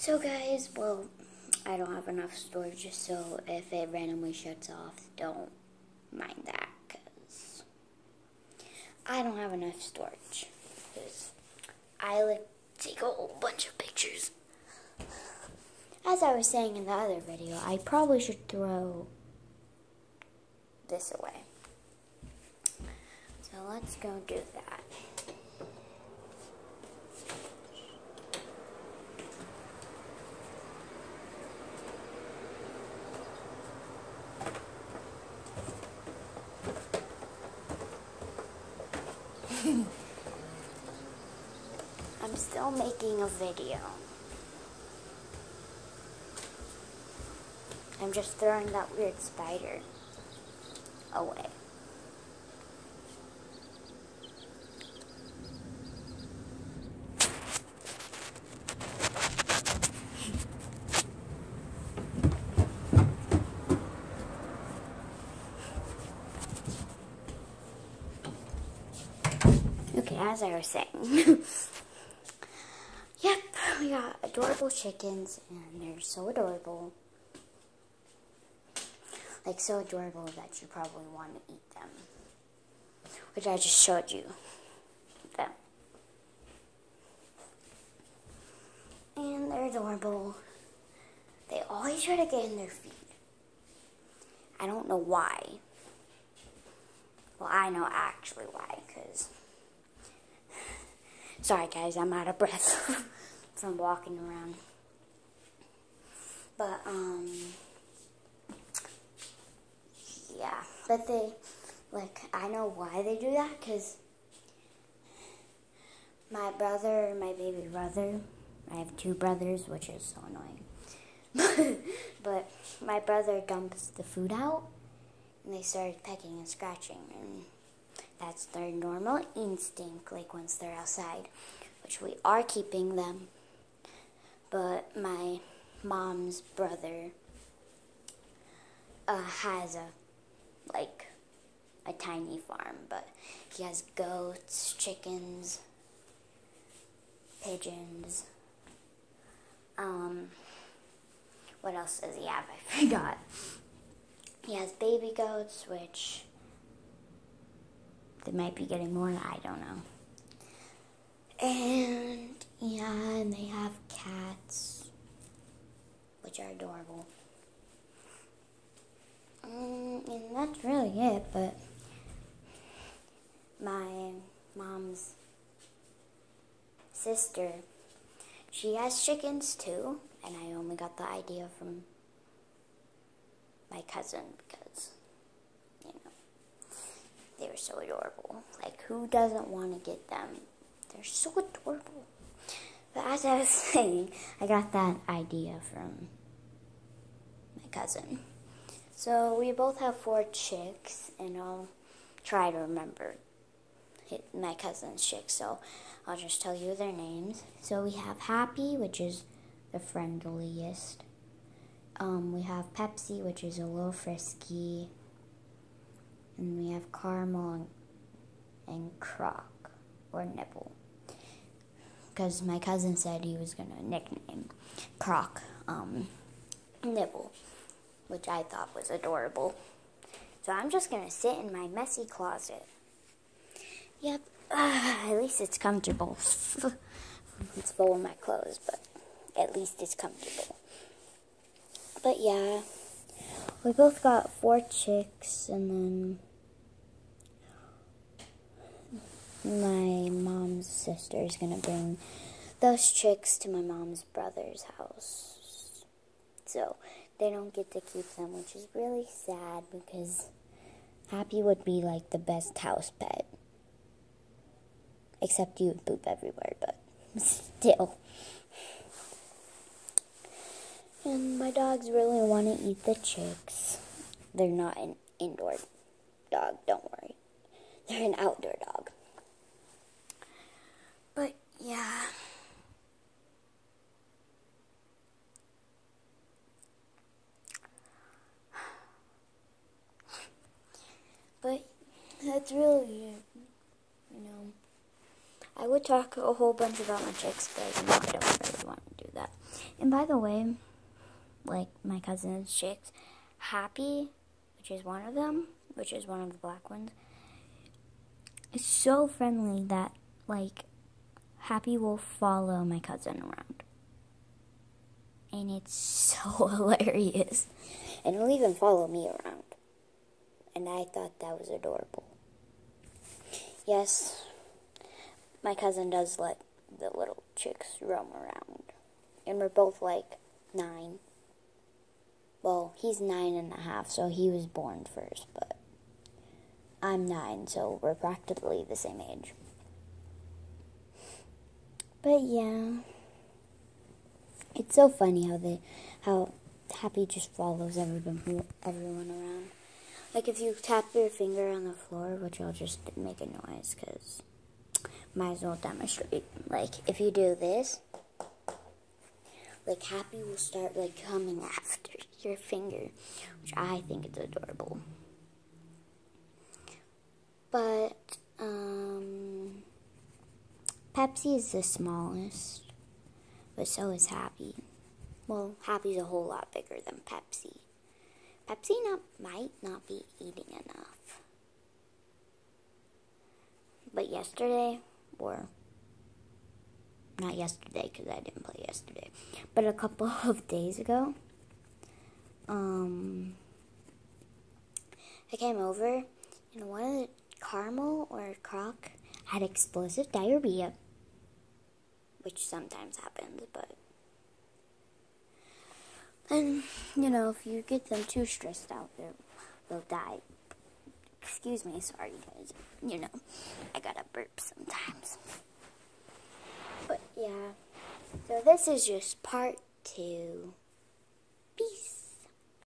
So guys, well, I don't have enough storage, so if it randomly shuts off, don't mind that, because I don't have enough storage, because I like take a whole bunch of pictures. As I was saying in the other video, I probably should throw this away. So let's go do that. I'm still making a video. I'm just throwing that weird spider away. Okay, as I was saying. Yep, we got adorable chickens, and they're so adorable. Like, so adorable that you probably want to eat them. Which I just showed you. Them. And they're adorable. They always try to get in their feet. I don't know why. Well, I know actually why, because... Sorry guys, I'm out of breath from walking around. But, yeah. But they, like, I know why they do that, because my brother, my baby brother, I have two brothers, which is so annoying. But my brother dumps the food out, and they started pecking and scratching, and that's their normal instinct, like once they're outside, which we are keeping them. But my mom's brother has a tiny farm, but he has goats, chickens, pigeons. What else does he have? I forgot. He has baby goats, which they might be getting more, I don't know. And, yeah, and they have cats, which are adorable. And that's really it, but my mom's sister, she has chickens too, and I only got the idea from my cousin because, you know, they were so adorable. Like, who doesn't want to get them? They're so adorable. But as I was saying, I got that idea from my cousin. So we both have 4 chicks, and I'll try to remember my cousin's chicks, so I'll just tell you their names. So we have Happy, which is the friendliest. We have Pepsi, which is a little frisky. And we have Caramel and Croc, or Nibble. Because my cousin said he was going to nickname Croc Nibble, which I thought was adorable. So I'm just going to sit in my messy closet. Yep, at least it's comfortable. It's full of my clothes, but at least it's comfortable. But yeah, we both got 4 chicks, and then my mom's sister is going to bring those chicks to my mom's brother's house. So they don't get to keep them, which is really sad because Happy would be like the best house pet. Except you would poop everywhere, but still. And my dogs really want to eat the chicks. They're not an indoor dog, don't worry. They're an outdoor dog. But, yeah. But that's really it, you know. I would talk a whole bunch about my chicks, but I don't really want to do that. And by the way, like my cousin's chicks, Happy, which is one of them, which is one of the black ones, is so friendly that, like, Happy will follow my cousin around. And it's so hilarious. And he'll even follow me around. And I thought that was adorable. Yes, my cousin does let the little chicks roam around. And we're both like 9. Well, he's 9.5, so he was born first, but I'm 9, so we're practically the same age. But yeah, it's so funny how Happy just follows everyone around. Like if you tap your finger on the floor, which I'll just make a noise because might as well demonstrate. Like if you do this, like Happy will start like coming after your finger, which I think is adorable. But Pepsi is the smallest, but so is Happy. Well, Happy's a whole lot bigger than Pepsi. Pepsi might not be eating enough. But yesterday, or not yesterday because I didn't play yesterday, but a couple of days ago, I came over and one of the Caramel or Croc had explosive diarrhea, which sometimes happens, but then, you know, if you get them too stressed out, they'll die. Excuse me, sorry guys, you know, I gotta burp sometimes. But yeah, so this is just part 2